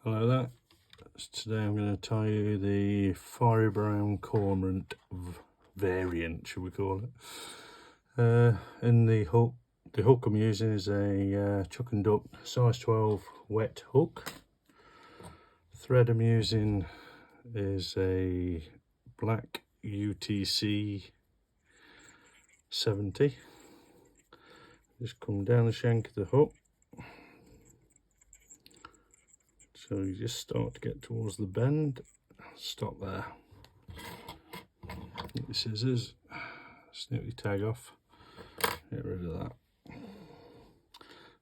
Hello there. Today I'm going to tie you the fiery brown cormorant variant, should we call it. In the hook I'm using is a chuck and duck size 12 wet hook. The thread I'm using is a black UTC 70. Just come down the shank of the hook. So you just start to get towards the bend, stop there. Get your scissors, snip your tag off, get rid of that.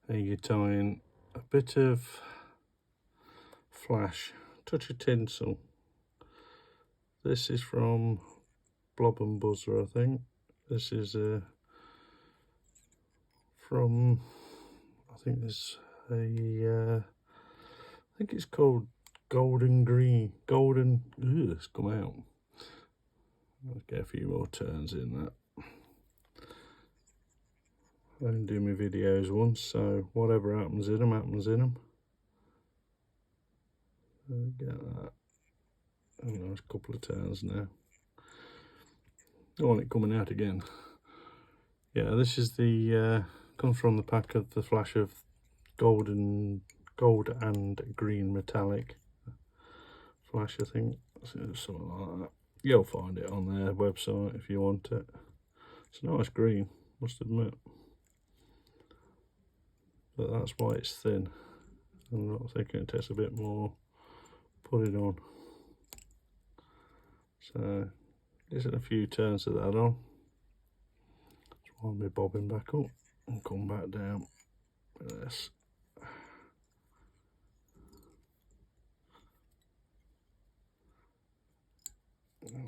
And you're tying a bit of flash, touch of tinsel. This is from Blob and Buzzer, I think. This is from, I think there's a, I think it's called golden green, it's come out. I'll get a few more turns in that. I didn't do my videos once, so whatever happens in them, happens in them. Get that. Oh, there's a couple of turns now. I want it coming out again. Yeah, this is the, comes from the pack of the flash of gold and green metallic flash, I think. Something like that. You'll find it on their website if you want it. It's a nice green, must admit. But that's why it's thin. I'm not thinking it takes a bit more. Put it on. So, getting a few turns of that on. That's why I'll be bobbing back up and come back down with this.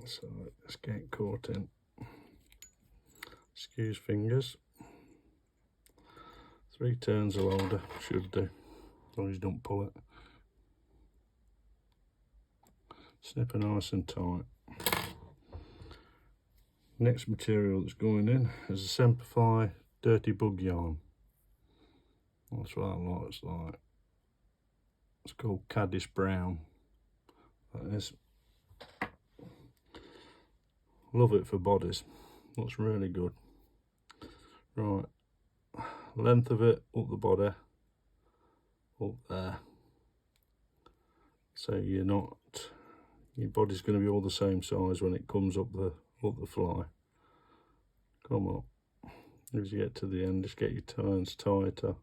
So let's get caught in. Excuse fingers. 3 turns will hold her, should do, as long as you don't pull it. Snip her nice and tight. Next material that's going in is a Semperfly dirty bug yarn. That's what that looks like. It's called Caddis Brown. That is. Love it for bodies. Looks really good. Right. Length of it up the body, up there. So you're not, your body's going to be all the same size when it comes up the fly. Come up. As you get to the end, just get your turns tighter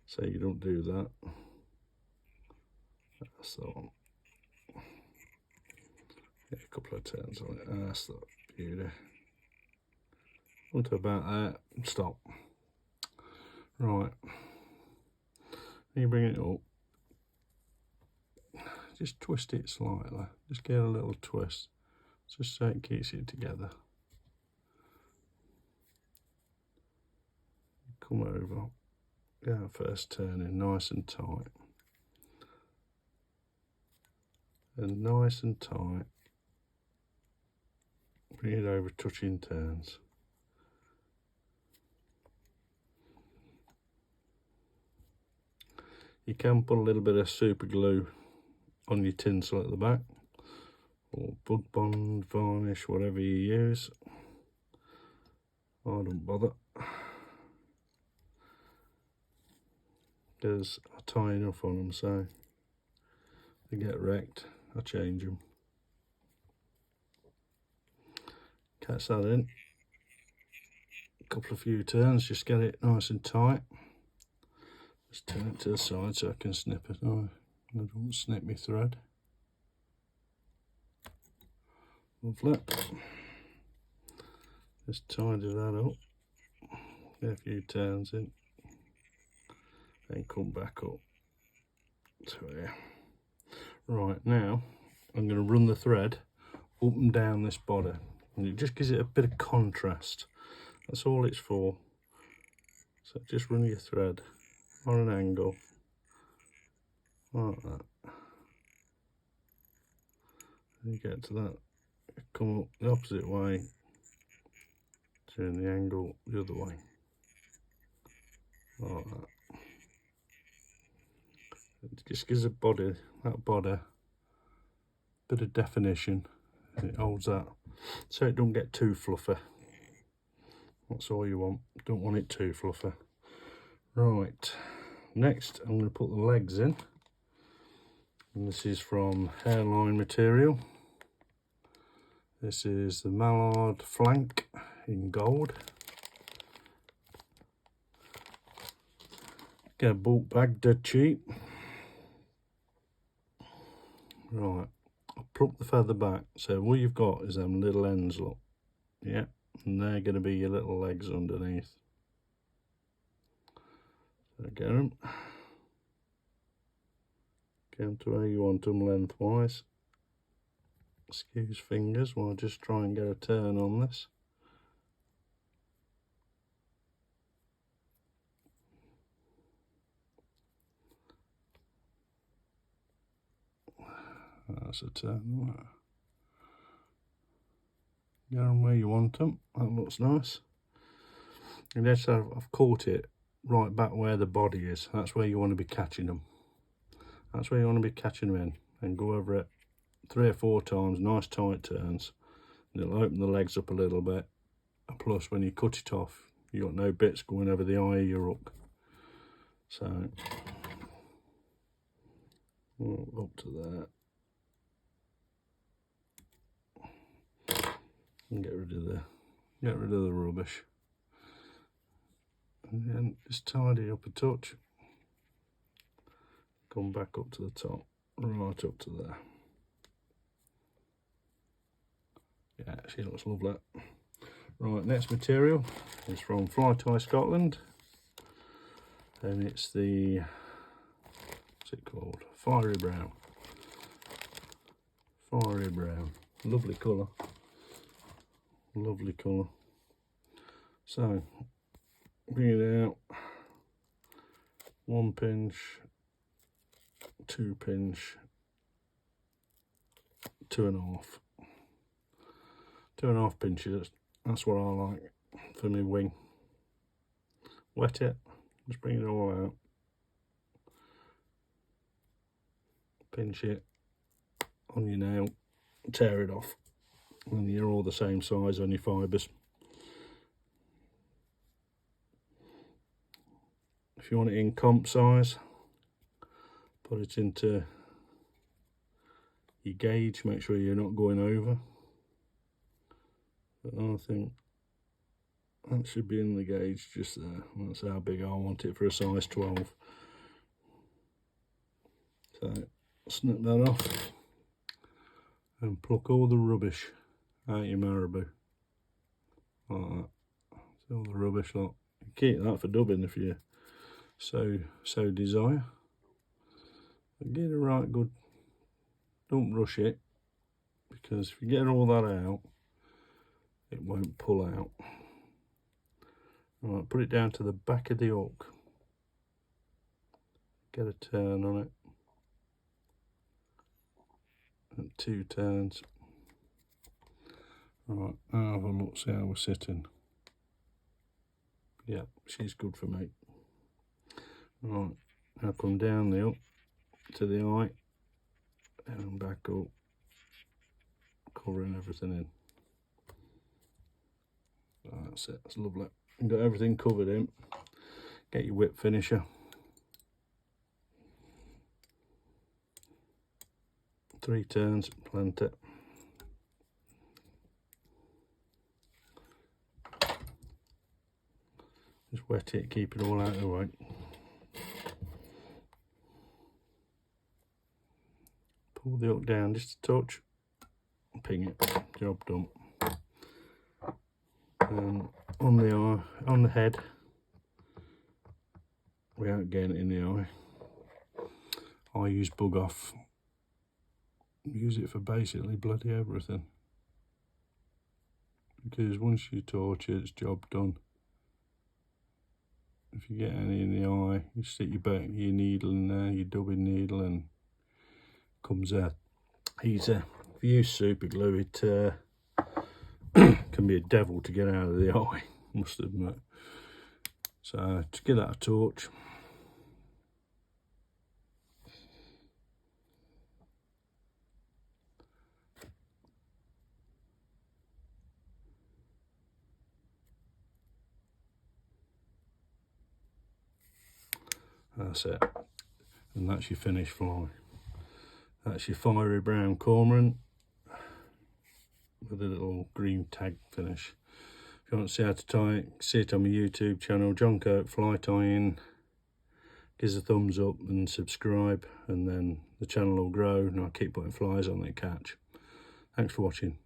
so you don't do that. That's the one. Get a couple of turns on it. That's the beauty. Onto about that. Stop. Right. You bring it up. Just twist it slightly. Just get a little twist, just so it keeps it together. Come over. Get our first turn in nice and tight. And nice and tight. Bring it over, touching turns. You can put a little bit of super glue on your tinsel at the back, or bug bond, varnish, whatever you use. I don't bother, because I tie enough on them, so if they get wrecked, I change them. Catch that in. A couple of few turns, just get it nice and tight. Just turn it to the side so I can snip it. Oh, I don't snip my thread. Lovely. Just tidy that up. Get a few turns in. Then come back up to here. Right, now I'm going to run the thread up and down this body. And it just gives it a bit of contrast. That's all it's for. So just run your thread on an angle, like that. And you get to that, come up the opposite way, turn the angle the other way, like that. It just gives that body a bit of definition. It holds that, so it don't get too fluffy. That's all you want. Don't want it too fluffy. Right, next I'm going to put the legs in, and this is from Hareline material. This is the mallard flank in gold. Get a bulk bag dead cheap. Right, I'll pluck the feather back. So what you've got is them little ends, look. Yeah, and they're going to be your little legs underneath. So get them to where you want them lengthwise. Excuse fingers while I just try and get a turn on this. That's a turn. Get them where you want them. That looks nice. And that's how I've caught it right back where the body is. That's where you want to be catching them. That's where you want to be catching them in. And go over it 3 or 4 times, nice tight turns. And it'll open the legs up a little bit. And plus, when you cut it off, you got no bits going over the eye of your hook. So up to there. And get rid of the rubbish. And then just tidy up a touch. Come back up to the top, right up to there. Yeah, she looks lovely. Right, next material is from Fly Tie Scotland, and it's the, what's it called? Fiery brown. Fiery brown, lovely colour. Lovely colour. So bring it out, 1 pinch, 2 pinch, 2.5. 2.5 pinches, that's what I like for my wing. Wet it, just bring it all out. Pinch it on your nail, tear it off. And you're all the same size on your fibres. If you want it in comp size, put it into your gauge, make sure you're not going over. But I think that should be in the gauge just there. That's how big I want it for a size 12. So snip that off and pluck all the rubbish out your marabou. Like that. See all the rubbish, look. Keep that for dubbing if you so desire. But get it right good. Don't rush it, because if you get all that out, it won't pull out. Right, put it down to the back of the hook. Get a turn on it. And 2 turns. Right, now have a look, see how we're sitting. Yeah, she's good for me. Right, now come down the hook to the eye and back up, covering everything in. That's it, that's lovely. You've got everything covered in. Get your whip finisher. Three turns, plenty. Just wet it, keep it all out of the way. Pull the hook down just a touch, ping it, job done. And on the eye, on the head, without getting it in the eye, I use bug off. Use it for basically bloody everything. Because once you torch it, it's job done. If you get any in the eye, you stick your needle in there, your dubbing needle, and comes out easy. If you use super glue, it can be a devil to get out of the eye, must admit. So to give that a torch, That's it. And that's your finished fly. That's your fiery brown cormorant with a little green tag finish. If you want to see how to tie it, see it on my YouTube channel, John Kirk Fly Tying. Give us a thumbs up and subscribe, and then the channel will grow and I'll keep putting flies on that catch. Thanks for watching.